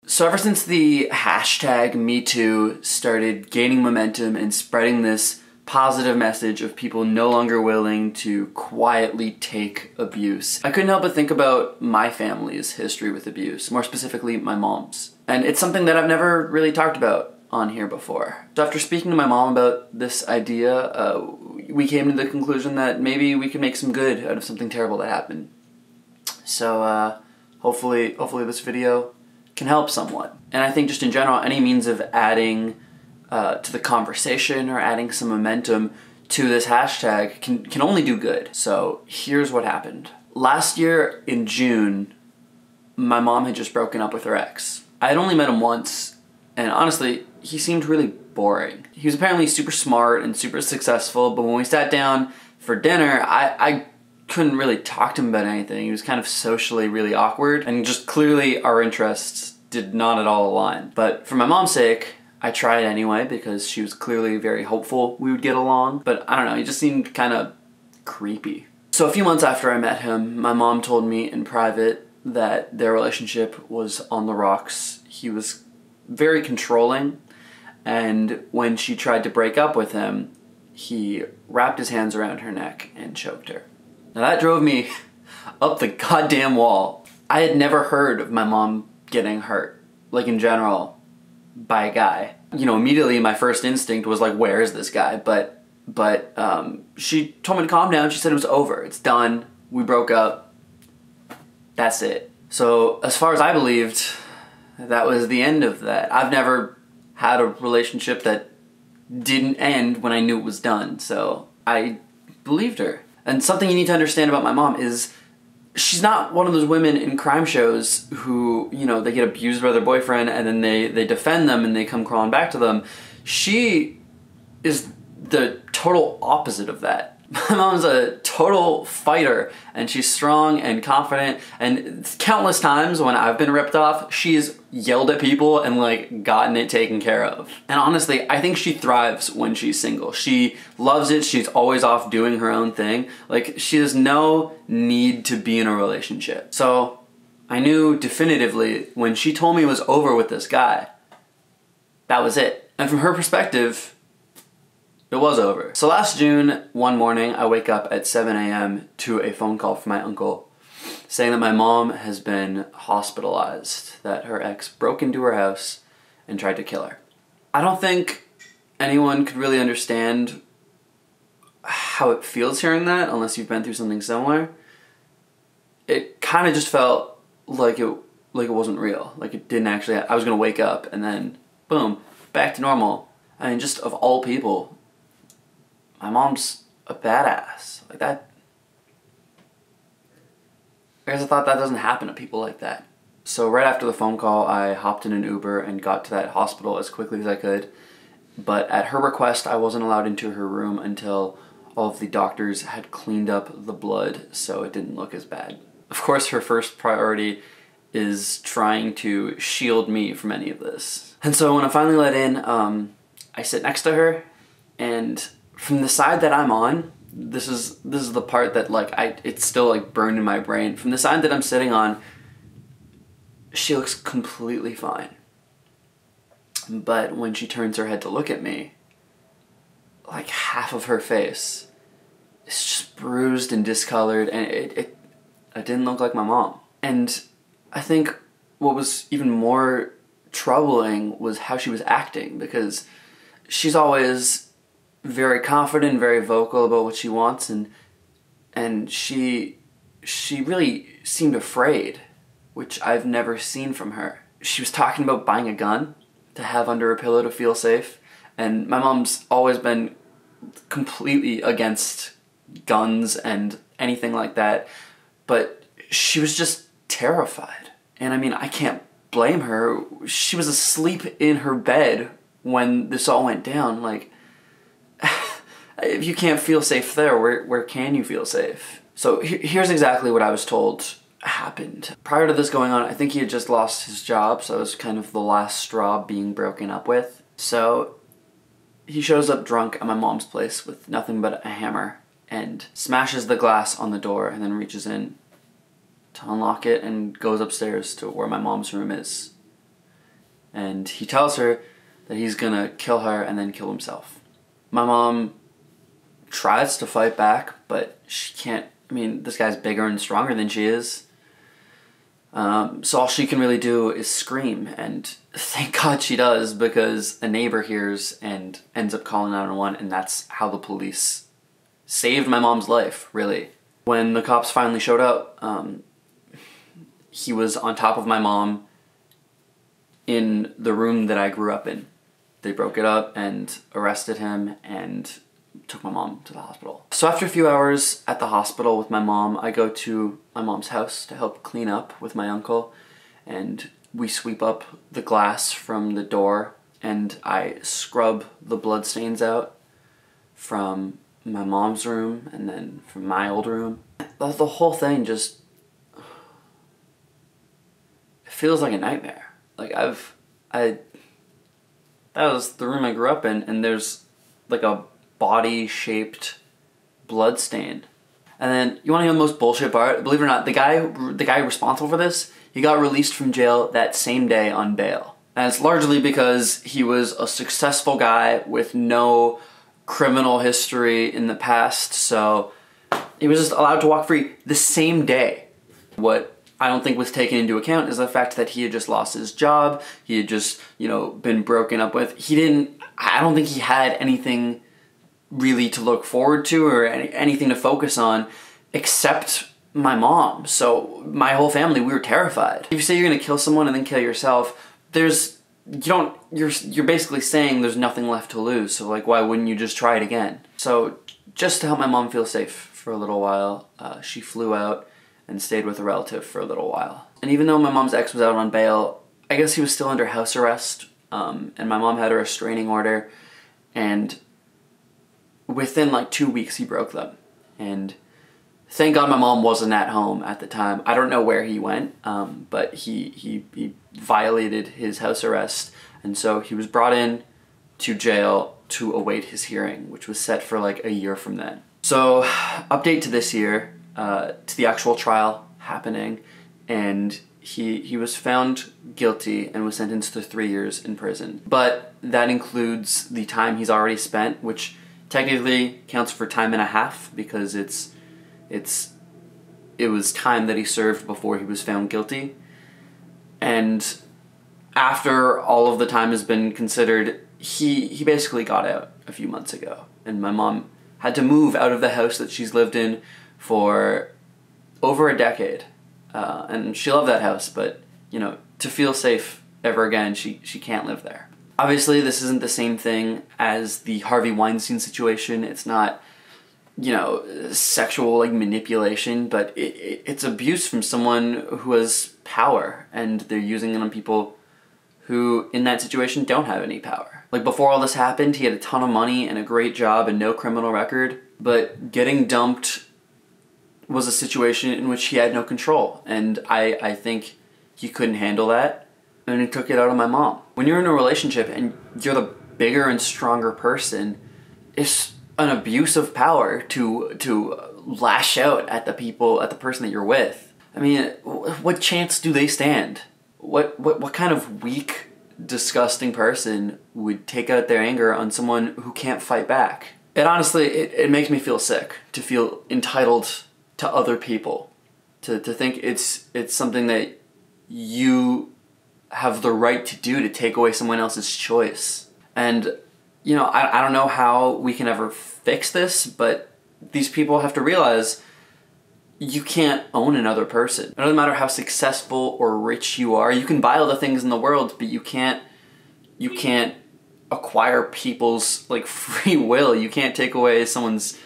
So ever since the hashtag #MeToo started gaining momentum and spreading this positive message of people no longer willing to quietly take abuse, I couldn't help but think about my family's history with abuse, more specifically my mom's. And it's something that I've never really talked about on here before. So after speaking to my mom about this idea, we came to the conclusion that maybe we could make some good out of something terrible that happened. So hopefully this video can help somewhat. And I think just in general, any means of adding to the conversation or adding some momentum to this hashtag can only do good. So here's what happened. Last year in June, my mom had just broken up with her ex. I had only met him once, and honestly, he seemed really boring. He was apparently super smart and super successful, but when we sat down for dinner, I couldn't really talk to him about anything. He was kind of socially really awkward, and just clearly our interests did not at all align. But for my mom's sake, I tried anyway because she was clearly very hopeful we would get along. But I don't know, he just seemed kind of creepy. So a few months after I met him, my mom told me in private that their relationship was on the rocks. He was very controlling, and when she tried to break up with him, he wrapped his hands around her neck and choked her. Now that drove me up the goddamn wall. I had never heard of my mom getting hurt, like in general, by a guy. You know, immediately my first instinct was like, where is this guy? But she told me to calm down. She said it was over. It's done. We broke up. That's it. So as far as I believed, that was the end of that. I've never had a relationship that didn't end when I knew it was done. So I believed her. And something you need to understand about my mom is she's not one of those women in crime shows who, you know, they get abused by their boyfriend and then they defend them and they come crawling back to them. She is the total opposite of that. My mom's a total fighter, and she's strong and confident, and countless times when I've been ripped off, she's yelled at people and like gotten it taken care of. And honestly, I think she thrives when she's single. She loves it. She's always off doing her own thing. Like, she has no need to be in a relationship. So I knew definitively when she told me it was over with this guy, that was it. And from her perspective, it was over. So last June, one morning, I wake up at 7 a.m. to a phone call from my uncle saying that my mom has been hospitalized, that her ex broke into her house and tried to kill her. I don't think anyone could really understand how it feels hearing that unless you've been through something similar. It kind of just felt like it wasn't real. Like it didn't actually, I was gonna wake up and then boom, back to normal. I mean, just of all people, my mom's a badass. Like that. I guess I thought that doesn't happen to people like that. So right after the phone call, I hopped in an Uber and got to that hospital as quickly as I could. But at her request, I wasn't allowed into her room until all of the doctors had cleaned up the blood so it didn't look as bad. Of course, her first priority is trying to shield me from any of this. And so when I finally let in, I sit next to her, and from the side that I'm on, this is the part that like it's still like burned in my brain. From the side that I'm sitting on, she looks completely fine. But when she turns her head to look at me, like half of her face is just bruised and discolored, and it didn't look like my mom. And I think what was even more troubling was how she was acting, because she's always very confident and very vocal about what she wants, and she really seemed afraid, which I've never seen from her. She was talking about buying a gun to have under a pillow to feel safe, and my mom's always been completely against guns and anything like that, but she was just terrified. And I mean, I can't blame her. She was asleep in her bed when this all went down. Like, if you can't feel safe there, where can you feel safe? So here's exactly what I was told happened. Prior to this going on, I think he had just lost his job, so it was kind of the last straw being broken up with. So he shows up drunk at my mom's place with nothing but a hammer and smashes the glass on the door and then reaches in to unlock it and goes upstairs to where my mom's room is. and he tells her that he's gonna kill her and then kill himself. My mom tries to fight back, but she can't. I mean, this guy's bigger and stronger than she is. So all she can really do is scream, and thank God she does, because a neighbor hears and ends up calling 911, and that's how the police saved my mom's life, really. When the cops finally showed up, he was on top of my mom in the room that I grew up in. They broke it up and arrested him and took my mom to the hospital. So after a few hours at the hospital with my mom, I go to my mom's house to help clean up with my uncle, and we sweep up the glass from the door, and I scrub the blood stains out from my mom's room and then from my old room. The whole thing just, it feels like a nightmare. Like that was the room I grew up in, and there's like a body-shaped blood stain. And then, you want to hear the most bullshit part? Believe it or not, the guy responsible for this, he got released from jail that same day on bail. And it's largely because he was a successful guy with no criminal history in the past, so he was just allowed to walk free the same day. What I don't think was taken into account is the fact that he had just lost his job, he had just, been broken up with. I don't think he had anything really to look forward to or anything to focus on except my mom. So my whole family, we were terrified. If you say you're gonna kill someone and then kill yourself, you're basically saying there's nothing left to lose. So like, why wouldn't you just try it again? So just to help my mom feel safe for a little while, she flew out and stayed with a relative for a little while. And even though my mom's ex was out on bail, I guess he was still under house arrest, and my mom had a restraining order, and within like 2 weeks he broke them. And thank God my mom wasn't at home at the time. I don't know where he went, but he violated his house arrest, and so he was brought in to jail to await his hearing, which was set for like a year from then. So update to this year, to the actual trial happening, and he was found guilty and was sentenced to 3 years in prison. But that includes the time he's already spent, which technically counts for time and a half, because it was time that he served before he was found guilty. And after all of the time has been considered, he basically got out a few months ago, and my mom had to move out of the house that she's lived in for over a decade, and she loved that house, but to feel safe ever again, she can't live there. Obviously, this isn't the same thing as the Harvey Weinstein situation. It's not, sexual manipulation, but it's abuse from someone who has power, and they're using it on people who, in that situation, don't have any power. Like, before all this happened, he had a ton of money and a great job and no criminal record, but getting dumped was a situation in which he had no control, and I think he couldn't handle that, and he took it out on my mom. When you're in a relationship and you're the bigger and stronger person, it's an abuse of power to lash out at the person that you're with. I mean, what chance do they stand? What kind of weak, disgusting person would take out their anger on someone who can't fight back? It honestly, it makes me feel sick to feel entitled to other people, to think it's something that you have the right to do, to take away someone else's choice. And I don't know how we can ever fix this, but these people have to realize you can't own another person. It doesn't matter how successful or rich you are. You can buy all the things in the world, but you can't acquire people's free will. You can't take away someone's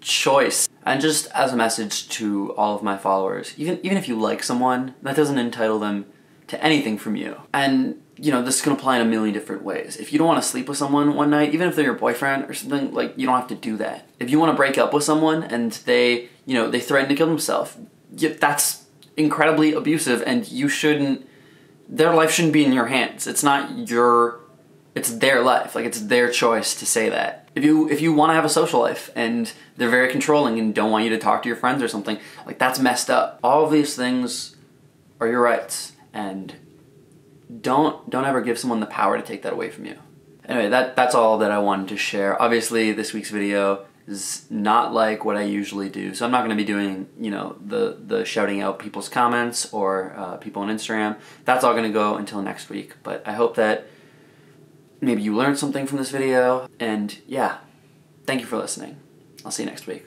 choice. And just as a message to all of my followers, even if you like someone, that doesn't entitle them to anything from you. And this can apply in a million different ways. If you don't want to sleep with someone one night, even if they're your boyfriend or something, you don't have to do that. If you want to break up with someone and they threaten to kill themselves, that's incredibly abusive, and their life shouldn't be in your hands. It's their life. It's their choice to say that. If you want to have a social life and they're very controlling and don't want you to talk to your friends or something, that's messed up. All of these things are your rights, and don't ever give someone the power to take that away from you. Anyway, that's all that I wanted to share. Obviously, this week's video is not like what I usually do, so I'm not going to be doing, you know, the shouting out people's comments or people on Instagram. That's all going to go until next week, but I hope that maybe you learned something from this video, and yeah, thank you for listening. I'll see you next week.